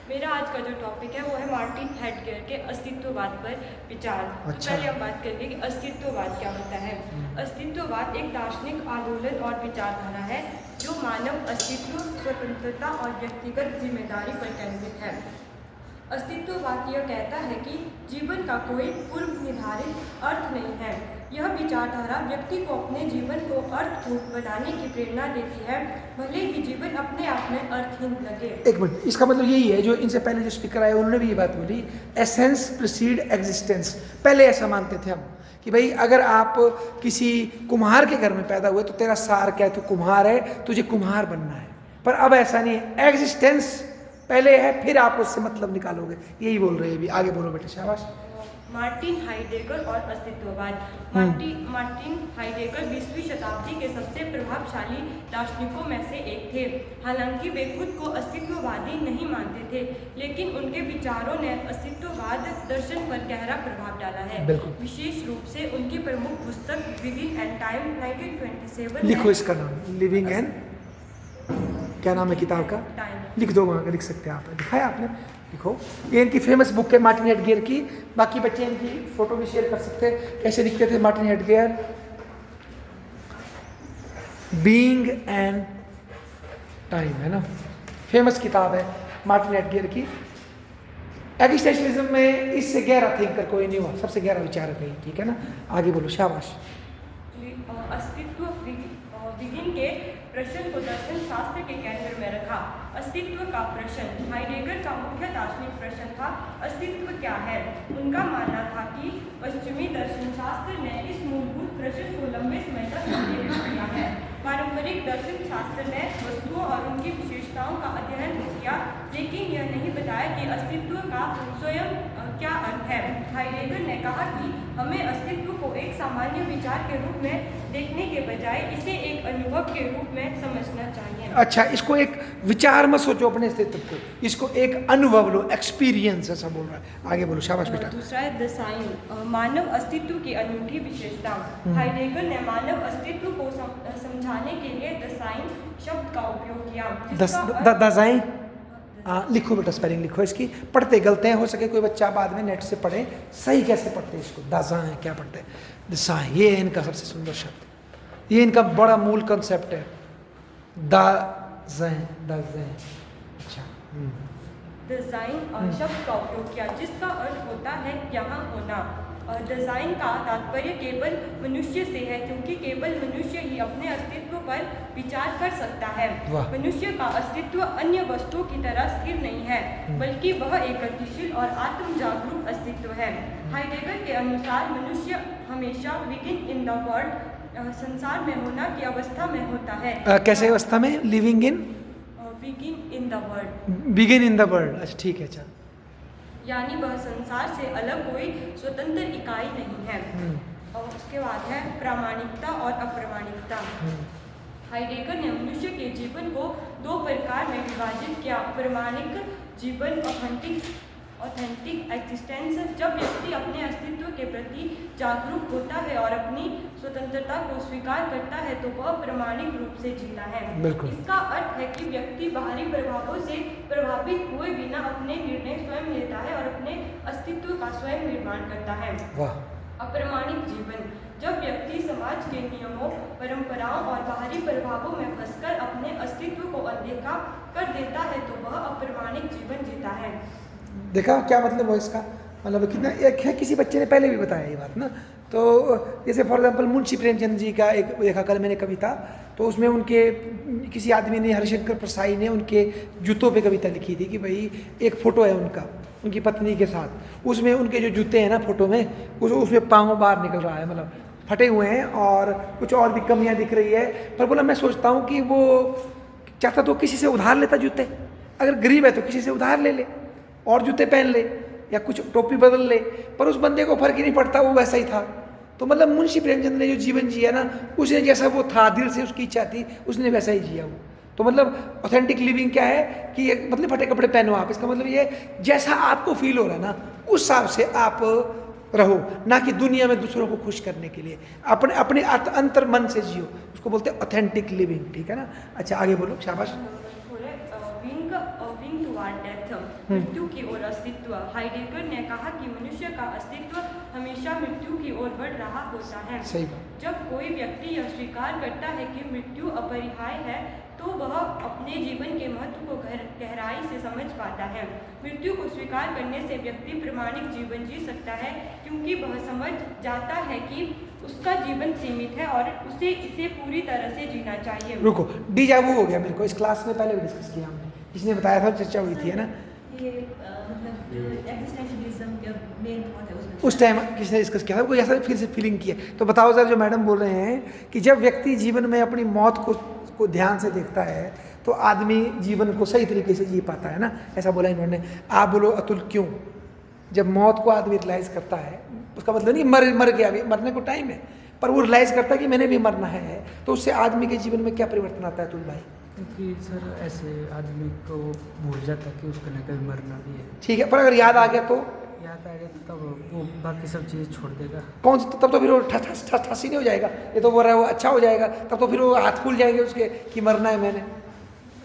मेरा आज का जो टॉपिक है वो है मार्टिन हेडगेयर के अस्तित्ववाद पर विचार। अच्छा। पहले हम बात करेंगे कि अस्तित्ववाद क्या होता है। अस्तित्ववाद एक दार्शनिक आंदोलन और विचारधारा है जो मानव अस्तित्व, स्वतंत्रता और व्यक्तिगत जिम्मेदारी पर केंद्रित है। अस्तित्ववाद यह कहता है कि जीवन का कोई पूर्व निर्धारित अर्थ नहीं है। यह विचारधारा व्यक्ति को अपने जीवन को अर्थपूर्ण बनाने की प्रेरणा देती है, भले ही जीवन अपने आप में अर्थहीन लगे। एक मिनट, इसका मतलब यही है जो इनसे पहले जो स्पीकर आए उन्होंने भी ये बात बोली, एसेंस प्रीसीड एग्जिस्टेंस। पहले ऐसा मानते थे हम कि भाई अगर आप किसी कुम्हार के घर में पैदा हुए तो तेरा सार क्या है, तू कुम्हार है, तुझे कुम्हार बनना है। पर अब ऐसा नहीं है, एग्जिस्टेंस पहले है, फिर आप उससे मतलब निकालोगे। यही बोल रहे हैं अभी। आगे बोलो बेटे, शाबाश। मार्टिन हाइडेगर और अस्तित्ववाद। मार्टिन हाइडेगर 20वीं शताब्दी के सबसे प्रभावशाली दार्शनिकों में से एक थे। हालांकि वे खुद को अस्तित्ववादी नहीं मानते थे, लेकिन उनके विचारों ने अस्तित्ववाद दर्शन पर गहरा प्रभाव डाला है। विशेष रूप से उनकी प्रमुख पुस्तक बिगिन एंड टाइम 1927 लिखो इसका नाम, लिविंग एंड, क्या नाम है किताब का? टाइम। लिख दो, वहाँ का लिख सकते हैं आप, दिखाया आपने, लिखो। ये इनकी फेमस बुक है मार्टिन हेडगेयर की। बाकी बच्चे इनकी फोटो भी शेयर कर सकते हैं, कैसे दिखते थे Martin headgear. Being and time है ना, फेमस किताब है मार्टिन हेडगेयर की। एग्जिस्टेंशलिज्म में इससे गहरा थिंकर कोई नहीं हुआ, सबसे गहरा विचारक है, ठीक है ना। आगे बोलो, शाबाश। अस्तित्व बिगिन के प्रश्न को दर्शन शास्त्र के केंद्र में रखा। अस्तित्व का प्रश्न हाइडेगर का मुख्य दार्शनिक प्रश्न था, अस्तित्व क्या है। उनका मानना था कि पश्चिमी दर्शन शास्त्र ने इस मूलभूत प्रश्न को लंबे समय तक अध्ययन किया है। पारंपरिक दर्शन शास्त्र ने वस्तुओं और उनकी विशेषताओं का अध्ययन किया, लेकिन यह नहीं बताया कि अस्तित्व का स्वयं क्या अर्थ है। हाइडेगर ने कहा कि हमें अस्तित्व को एक सामान्य विचार के रूप में देखने के बजाय इसे एक अनुभव के रूप में समझना चाहिए। अच्छा, इसको एक विचार मत सोचो अपने अस्तित्व को, इसको एक अनुभव लो, एक्सपीरियंस, ऐसा बोल रहा है। आगे बोलो, शाबाश बेटा। दूसरा है द साइन, मानव अस्तित्व की अनूठी विशेषता। हाइडेगर ने मानव अस्तित्व को समझाने के लिए द साइन शब्द का उपयोग किया। दसाइन, लिखो बेटा, स्पेलिंग लिखो इसकी। पढ़ते गलते हैं, हो सके कोई बच्चा बाद में नेट से पढ़े सही कैसे पढ़ते हैं इसको। दसाइन क्या पढ़ते हैं? दसाइन, ये इनका सबसे सुंदर शब्द, ये इनका बड़ा मूल कंसेप्ट है। दसाइन, दसाइन, अच्छा। डिजाइन शब्द का उपयोग किया जिसका अर्थ होता है यहाँ होना। डिजाइन का तात्पर्य केवल मनुष्य से है, क्योंकि केवल मनुष्य ही अपने अस्तित्व पर विचार कर सकता है। मनुष्य का अस्तित्व अन्य वस्तुओं की तरह स्थिर नहीं है, बल्कि वह एक गतिशील और आत्म जागरूक अस्तित्व है। हाइडेगर के अनुसार मनुष्य हमेशा बिगिन इन द वर्ल्ड, संसार में होना की अवस्था में होता है। कैसे अवस्था में? Living in, begin in the world, begin in the world, अच्छा ठीक है। अच्छा, यानी वह संसार से अलग कोई स्वतंत्र इकाई नहीं है। और उसके बाद है प्रामाणिकता और अप्रामाणिकता। हाइडेगर ने मनुष्य के जीवन को दो प्रकार में विभाजित किया, प्रामाणिक जीवन, ऑथेंटिक एग्जिस्टेंस। जब व्यक्ति अपने अस्तित्व के प्रति जागरूक होता है और अपनी स्वतंत्रता को स्वीकार करता है तो वह प्रामाणिक रूप से जीता है। इसका अर्थ है कि व्यक्ति बाहरी प्रभावों से प्रभावित हुए बिना अपने निर्णय स्वयं लेता है और अपने अस्तित्व का स्वयं निर्माण करता है। अप्रामाणिक जीवन, जब व्यक्ति समाज के नियमों, परंपराओं और बाहरी प्रभावों में फंसकर अपने अस्तित्व को अनदेखा कर देता है तो वह अप्रामाणिक जीवन जीता है। देखा क्या मतलब हो इसका? मतलब कितना एक है, किसी बच्चे ने पहले भी बताया ये बात ना। तो जैसे फॉर एग्जांपल मुंशी प्रेमचंद जी का एक देखा कल मैंने कविता, तो उसमें उनके किसी आदमी ने, हरिशंकर प्रसाई ने, उनके जूतों पे कविता लिखी थी कि भाई एक फ़ोटो है उनका उनकी पत्नी के साथ, उसमें उनके जो जूते हैं ना फ़ोटो में, उसमें पाँव बाहर निकल रहा है, मतलब फटे हुए हैं और कुछ और भी कमियाँ दिख रही है। पर बोला मैं सोचता हूँ कि वो चाहता तो किसी से उधार लेता जूते, अगर गरीब है तो किसी से उधार ले ले और जूते पहन ले या कुछ टोपी बदल ले, पर उस बंदे को फर्क ही नहीं पड़ता, वो वैसा ही था। तो मतलब मुंशी प्रेमचंद ने जो जीवन जिया ना, उसने जैसा वो था, दिल से उसकी इच्छा थी, उसने वैसा ही जिया वो। तो मतलब ऑथेंटिक लिविंग क्या है कि मतलब फटे कपड़े पहनो आप, इसका मतलब ये जैसा आपको फील हो रहा है ना उस हिसाब से आप रहो, ना कि दुनिया में दूसरों को खुश करने के लिए। अपने अपने अंतर मन से जियो, उसको बोलते हैं ऑथेंटिक लिविंग, ठीक है ना। अच्छा आगे बोलो, शाबाश। विंग टुवार्ड डेथ, अर्थ, मृत्यु की ओर अस्तित्व। हाइडेगर ने कहा कि मनुष्य का अस्तित्व हमेशा मृत्यु की ओर बढ़ रहा होता है। सही बात। जब कोई व्यक्ति यह स्वीकार करता है कि मृत्यु अपरिहार्य है तो वह अपने जीवन के महत्व को गहराई से समझ पाता है। मृत्यु को स्वीकार करने से व्यक्ति प्रामाणिक जीवन जी सकता है, क्योंकि वह समझ जाता है कि उसका जीवन सीमित है और उसे इसे पूरी तरह से जीना चाहिए। रुको, डीजावू हो गया मेरे को, इस क्लास में पहले भी डिस्कस किया हमने, जिसने बताया था, चर्चा हुई थी, है ना? ये मतलब जो एक्जिस्टेंशियलिज्म का मेन थॉट है उसमें उस टाइम किसने डिस्कस किया था, कोई ऐसा फिर से फीलिंग किया? तो बताओ सर, जो मैडम बोल रहे हैं कि जब व्यक्ति जीवन में अपनी मौत को ध्यान से देखता है तो आदमी जीवन को सही तरीके से जी पाता है ना, ऐसा बोला इन्होंने। आप बोलो अतुल, क्यों? जब मौत को आदमी रियलाइज करता है, उसका मतलब नहीं मर गया, अभी मरने को टाइम है, पर वो रियलाइज करता है कि मैंने भी मरना है, तो उससे आदमी के जीवन में क्या परिवर्तन आता है अतुल भाई? क्योंकि सर ऐसे आदमी को भूल जाता है कि उसको न कभी मरना भी है। ठीक है, पर अगर याद आ गया तो याद आ गया तो तब वो बाकी सब चीज़ें छोड़ देगा। कौन सी? तब तो फिर वो ठासी नहीं हो जाएगा, ये तो बोल रहा है वो अच्छा हो जाएगा, तब तो फिर वो हाथ फूल जाएंगे उसके कि मरना है मैंने।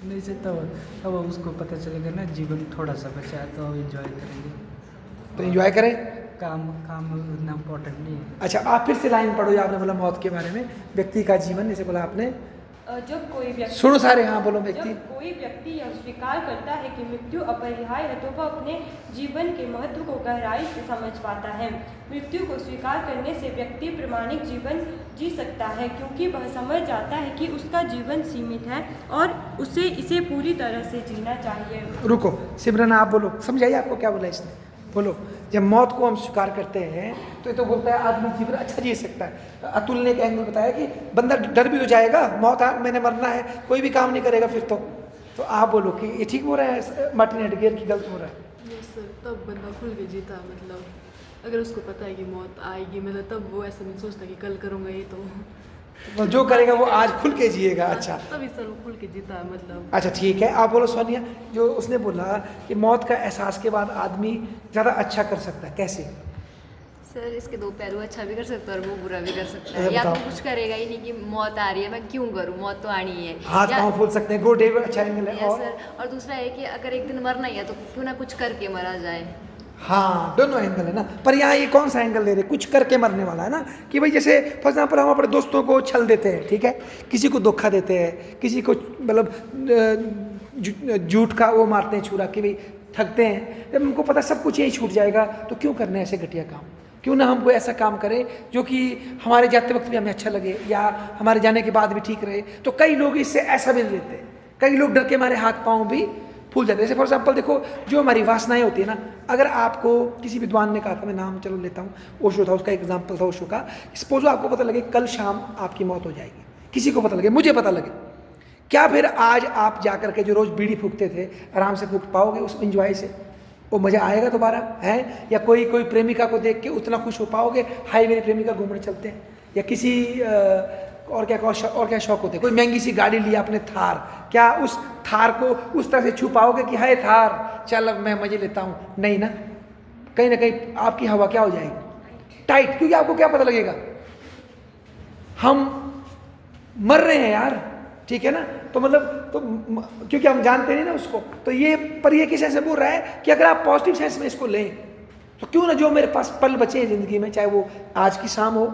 नहीं से तब उसको पता चलेगा ना जीवन थोड़ा सा बचा है, तो अब इंजॉय करेंगे। तो एंजॉय करें। काम उतना इम्पोर्टेंट नहीं है। अच्छा, आप फिर से लाइन पढ़ो, जो आपने बोला मौत के बारे में, व्यक्ति का जीवन, जैसे बोला आपने। जब कोई व्यक्ति सुनो सारे, हाँ बोलो। व्यक्ति जब कोई व्यक्ति यह स्वीकार करता है कि मृत्यु अपरिहार्य है तो वह अपने जीवन के महत्व को गहराई से समझ पाता है। मृत्यु को स्वीकार करने से व्यक्ति प्रामाणिक जीवन जी सकता है, क्योंकि वह समझ जाता है कि उसका जीवन सीमित है और उसे इसे पूरी तरह से जीना चाहिए। रुको सिमरन, आप बोलो, समझाइए आपको क्या बोला इसने, बोलो। जब मौत को हम स्वीकार करते हैं तो ये तो बोलता है आदमी जीवन अच्छा जी सकता है। अतुल ने एक एंगल बताया कि बंदा डर भी हो जाएगा, मौत है, मैंने मरना है, कोई भी काम नहीं करेगा फिर तो आप बोलो कि ये ठीक हो रहा है मार्टिन हेडगेयर की गलत हो रहा है? यस सर, तब बंदा खुल के जीता, मतलब अगर उसको पता है कि मौत आएगी, मतलब तब वो ऐसा नहीं सोचता कि कल करूँगा ये तो जो करेगा वो आज खुल के जिएगा। अच्छा, तभी सर वो खुल के जीता, मतलब। अच्छा ठीक है, आप बोलो सोनिया। जो उसने बोला कि मौत का एहसास के बाद आदमी ज़्यादा अच्छा कर सकता है, कैसे? सर इसके दो पहलू, अच्छा भी कर सकता है और वो बुरा भी कर सकता अरे है। या तो बताओ। कुछ करेगा ही नहीं कि मौत आ रही है, मैं क्यों करूँ, मौत तो आनी ही है। हाथ या- पाँव फूल सकते हैं, गुड डे, अच्छा एंगल है। या और सर, और दूसरा है कि अगर एक दिन मरना ही है तो क्यों ना कुछ करके मरा जाए। हाँ, दोनों एंगल है ना। पर यहाँ ये कौन सा एंगल ले रहे, कुछ करके मरने वाला है ना, कि भाई जैसे फॉर एग्जाम्पल हम अपने दोस्तों को छल देते हैं, ठीक है, किसी को धोखा देते हैं, किसी को मतलब झूठ का वो मारते हैं छुरा, कि भाई ठगते हैं, जब हमको पता सब कुछ यही छूट जाएगा तो क्यों करने ऐसे घटिया काम? क्यों ना हम कोई ऐसा काम करें जो कि हमारे जाते वक्त भी हमें अच्छा लगे या हमारे जाने के बाद भी ठीक रहे। तो कई लोग इससे ऐसा भी लेते हैं, कई लोग डर के हमारे हाथ पाँव भी फूल जाते हैं। जैसे फॉर एग्जाम्पल देखो, जो हमारी वासनाएं होती है ना, अगर आपको किसी विद्वान ने कहा था, मैं नाम चलो लेता हूँ, ओशो था, उसका एग्जाम्पल था ओशो का, सपोज आपको पता लगे कल शाम आपकी मौत हो जाएगी, किसी को पता लगे, मुझे पता लगे, क्या फिर आज आप जा करके जो रोज़ बीड़ी फूकते थे आराम से फूक पाओगे उस एंजॉय से? वो मज़ा आएगा दोबारा है? या कोई प्रेमिका को देख के उतना खुश हो पाओगे, हाय मेरी प्रेमिका घूमने चलते हैं? या किसी और क्या शौक होते हैं, कोई महंगी सी गाड़ी लिया आपने, थार, क्या उस थार को उस तरह से छू पाओगे कि हाय थार चल अब मैं मजे लेता हूँ? नहीं ना, कहीं ना कहीं आपकी हवा क्या हो जाएगी, टाइट, क्योंकि आपको क्या पता लगेगा, हम मर रहे हैं यार, ठीक है ना, तो मतलब तो क्योंकि हम जानते नहीं ना उसको, तो ये पर ये किस ऐसे बोल रहा है कि अगर आप पॉजिटिव सेंस में इसको लें तो क्यों ना जो मेरे पास पल बचे हैं ज़िंदगी में, चाहे वो आज की शाम हो,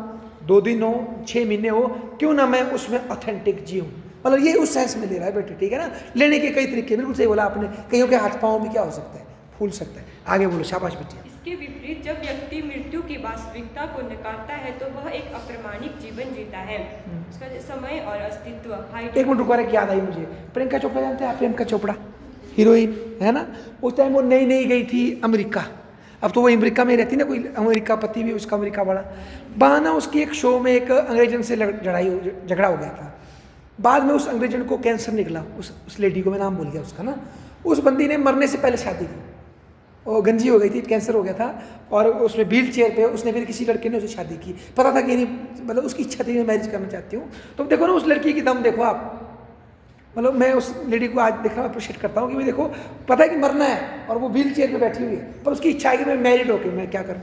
2 दिन हो, 6 महीने हो, क्यों ना मैं उसमें ऑथेंटिक जीऊँ। मतलब ये उस सेंस में ले रहा है बेटे, ठीक है ना। लेने के कई तरीके, बिल्कुल सही बोला आपने, कईयों के हाथ पाँव में क्या हो सकता है, फूल सकता है। आगे बोलो, शाबाश बच्चे। इसके विपरीत जब व्यक्ति मृत्यु की वास्तविकता को नकारता है तो वह एक अप्रामाणिक जीवन जीता है। उसका समय और अस्तित्व। एक मिनट रुको, याद आई मुझे, प्रियंका चोपड़ा जानते हैं आप? प्रियंका चोपड़ा हीरोइन है ना, उस टाइम वो नई गई थी अमेरिका, अब तो वो अमेरिका में रहती ना, कोई अमेरिका पति भी उसका अमेरिका बड़ा, वहाँ ना उसकी एक शो में एक अंग्रेजन से झगड़ा हो गया था। बाद में उस अंग्रेजन को कैंसर निकला, उस लेडी को, मैं नाम भूल गया उसका ना, उस बंदी ने मरने से पहले शादी की, और गंजी हो गई थी, कैंसर हो गया था, और उसमें व्हील चेयर पे उसने फिर किसी लड़के ने उसे शादी की, पता था कि नहीं, मतलब उसकी इच्छा थी मैं मैरिज करना चाहती हूँ। तो देखो ना उस लड़की की दम देखो आप, मतलब मैं उस लेडी को आज देखा अप्रिशिएट करता हूँ कि भाई देखो, पता है कि मरना है और वो व्हील चेयर पे बैठी हुई है, पर उसकी इच्छा है कि मैं मैरिड होकर मैं क्या करूँ,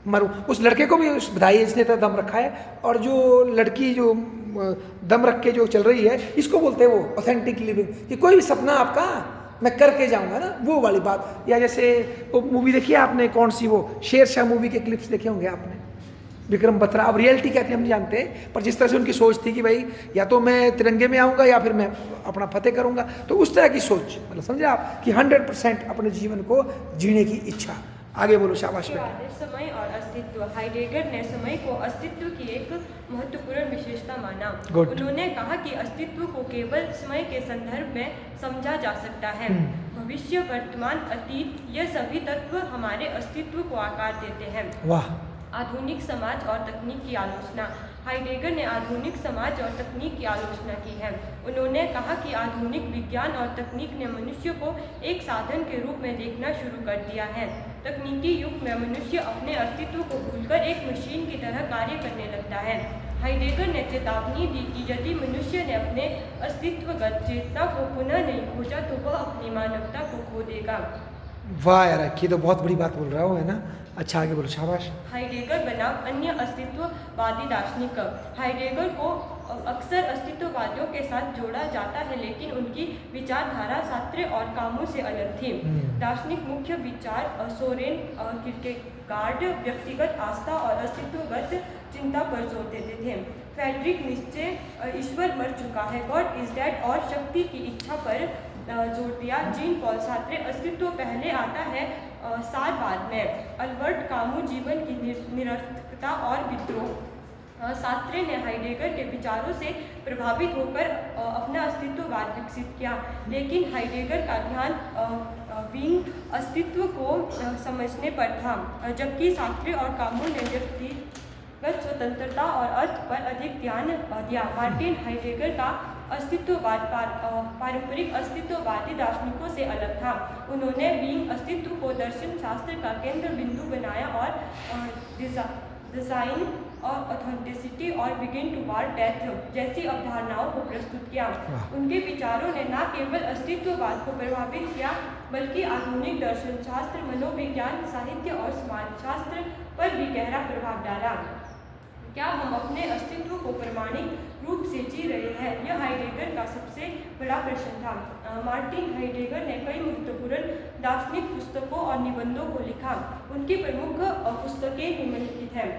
मरूँ। उस लड़के को भी बधाई, इसने तो दम रखा है, और जो लड़की जो दम रख के जो चल रही है, इसको बोलते हैं वो ऑथेंटिक लिविंग, कि कोई भी सपना आपका मैं करके जाऊंगा ना, वो वाली बात। या जैसे वो मूवी देखी है आपने, कौन सी वो शेरशाह मूवी के क्लिप्स देखे होंगे आपने, विक्रम बत्रा। अब रियलिटी कहते हैं हम नहीं जानते, पर जिस तरह से उनकी सोच थी कि भाई या तो मैं तिरंगे में आऊँगा या फिर मैं अपना फतेह करूँगा, तो उस तरह की सोच, मतलब समझे आप कि 100% अपने जीवन को जीने की इच्छा। आगे बोलो, शाबाश उसके बेटा। बाद है समय और अस्तित्व। हाइडेगर ने समय को अस्तित्व की एक महत्वपूर्ण विशेषता माना। Good. उन्होंने कहा कि अस्तित्व को केवल समय के संदर्भ में समझा जा सकता है। भविष्य, वर्तमान, अतीत, ये सभी तत्व हमारे अस्तित्व को आकार देते हैं। वाह। आधुनिक समाज और तकनीक की आलोचना। हाइडेगर ने आधुनिक समाज और तकनीक की आलोचना की है। उन्होंने कहा कि आधुनिक विज्ञान और तकनीक ने मनुष्य को एक साधन के रूप में देखना शुरू कर दिया है। तकनीकी युग में मनुष्य अपने अस्तित्व को भूलकर एक मशीन की तरह कार्य करने लगता है। हाइडेगर ने चेतावनी दी कि यदि मनुष्य ने अपने अस्तित्वगत चेतना को पुनः नहीं खोजा तो वह अपनी मानवता को खो देगा। वाह यार, ये तो बहुत बड़ी बात बोल रहा हो, है ना। अच्छा आगे बोलो, शाबाश। हाइडेगर बनाम अन्य अस्तित्ववादी दार्शनिक। हाइडेगर को अक्सर अस्तित्ववादियों के साथ जोड़ा जाता है, लेकिन उनकी विचारधारा शास्त्रीय और कामों से अलग थी। दार्शनिक मुख्य विचार सोरेन किर्केगार्ड व्यक्तिगत आस्था और अस्तित्वगत चिंता पर जोर देते थे। फ्रेडरिक नीत्शे ईश्वर मर चुका है, गॉड इज डेड और शक्ति की इच्छा पर जोर दिया। जीन पॉल सार्त्रे अस्तित्व पहले आता है, सार बाद में। अल्बर्ट कामू जीवन की निरर्थकता और विद्रोह। सार्त्रे ने हाइडेगर के विचारों से प्रभावित होकर अपना अस्तित्ववाद विकसित किया, लेकिन हाइडेगर का ध्यान विंग अस्तित्व को समझने पर था, जबकि सार्त्रे और कामू ने व्यक्तिगत स्वतंत्रता और अर्थ पर अधिक ध्यान दिया। मार्टिन हाइडेगर का अस्तित्ववाद पारंपरिक अस्तित्ववादी दार्शनिकों से अलग था। उन्होंने बीइंग अस्तित्व को दर्शन शास्त्र का केंद्र बिंदु बनाया और डिजाइन और ऑथेंटिसिटी और बिगिन टू वार डेथ जैसी अवधारणाओं को प्रस्तुत किया। उनके विचारों ने न केवल अस्तित्ववाद को प्रभावित किया, बल्कि आधुनिक दर्शन शास्त्र, मनोविज्ञान, साहित्य और समाजशास्त्र पर भी गहरा प्रभाव डाला। क्या हम अपने अस्तित्व को प्रामाणिक रूप से जी रहे हैं? यह हाइडेगर का सबसे बड़ा प्रश्न था। मार्टिन हाइडेगर ने कई महत्वपूर्ण दार्शनिक पुस्तकों और निबंधों को लिखा। उनकी प्रमुख पुस्तकें निम्नलिखित हैं।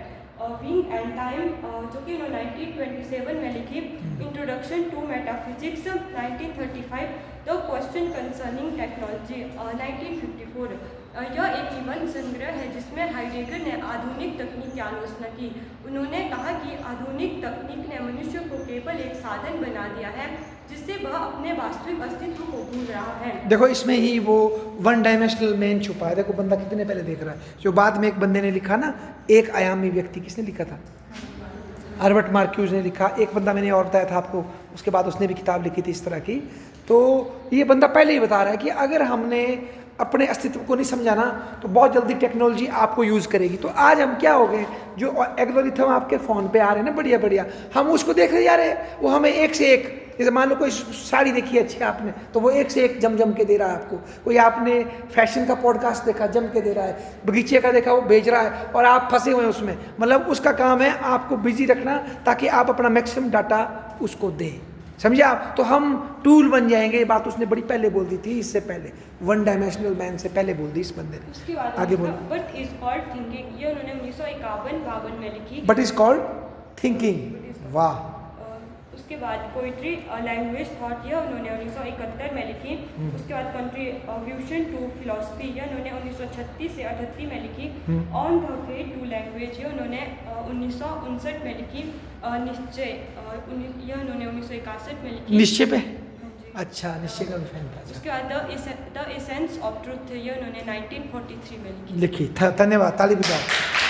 विंग एंड टाइम, जो कि 1927 में लिखी, introduction to metaphysics 1935, the question concerning technology 1954। यह एक निबंध संग्रह है जिसमें हाइडेगर ने आधुनिक तकनीक की आलोचना की। उन्होंने कहा कि आधुनिक तकनीक ने मनुष्य को केवल एक साधन बना दिया है, जिससे वह अपने वास्तविक अस्तित्व को भूल रहा है। देखो इसमें ही वो वन डायमेंशनल मैन छुपा है। देखो बंदा कितने पहले देख रहा है, जो बाद में एक बंदे ने लिखा ना, एक आयामी व्यक्ति, किसने लिखा था? अल्बर्ट मार्क्यूज ने लिखा। एक बंदा मैंने और बताया था आपको, उसके बाद उसने भी किताब लिखी थी इस तरह की। तो ये बंदा पहले ही बता रहा है कि अगर हमने अपने अस्तित्व को नहीं समझाना तो बहुत जल्दी टेक्नोलॉजी आपको यूज़ करेगी। तो आज हम क्या हो गए, जो एल्गोरिथम आपके फ़ोन पे आ रहे हैं ना बढ़िया बढ़िया, हम उसको देख रहे जा रहे हैं, वो हमें एक से एक, जैसे मान लो कोई साड़ी देखी है अच्छी आपने, तो वो एक से एक जम के दे रहा है आपको। कोई आपने फैशन का पॉडकास्ट देखा, जम के दे रहा है। बगीचे का देखा, वो बेच रहा है और आप फंसे हुए हैं उसमें। मतलब उसका काम है आपको बिजी रखना ताकि आप अपना मैक्सिमम डाटा उसको दें। समझे आप? तो हम टूल बन जाएंगे। ये बात उसने बड़ी पहले बोल दी थी, इससे पहले वन डायमेंशनल मैन से पहले बोल दी इस बंदे ने। उसके बाद आगे बोलो। बट इज कॉल्ड थिंकिंग, ये उन्होंने 1951-52 में लिखी। But is called thinking. वाह। उसके बाद पोइट्री लैंग्वेज थॉट, यह उन्होंने 1971 में लिखी। उसके बाद कंट्रीब्यूशन टू फिलोसफी, यह उन्होंने 1936 से 38 में लिखी। On the way to language, यह उन्होंने 1959 में लिखी। निश्चय, यह उन्होंने 1961 में लिखी। निश्चय पे? अच्छा, निश्चय का भी फैन था। उसके बाद द एसेंस ऑफ ट्रूथ, यह उन्होंने 1943 में लिखी। लिखी। धन्यवाद, ताली बजाओ।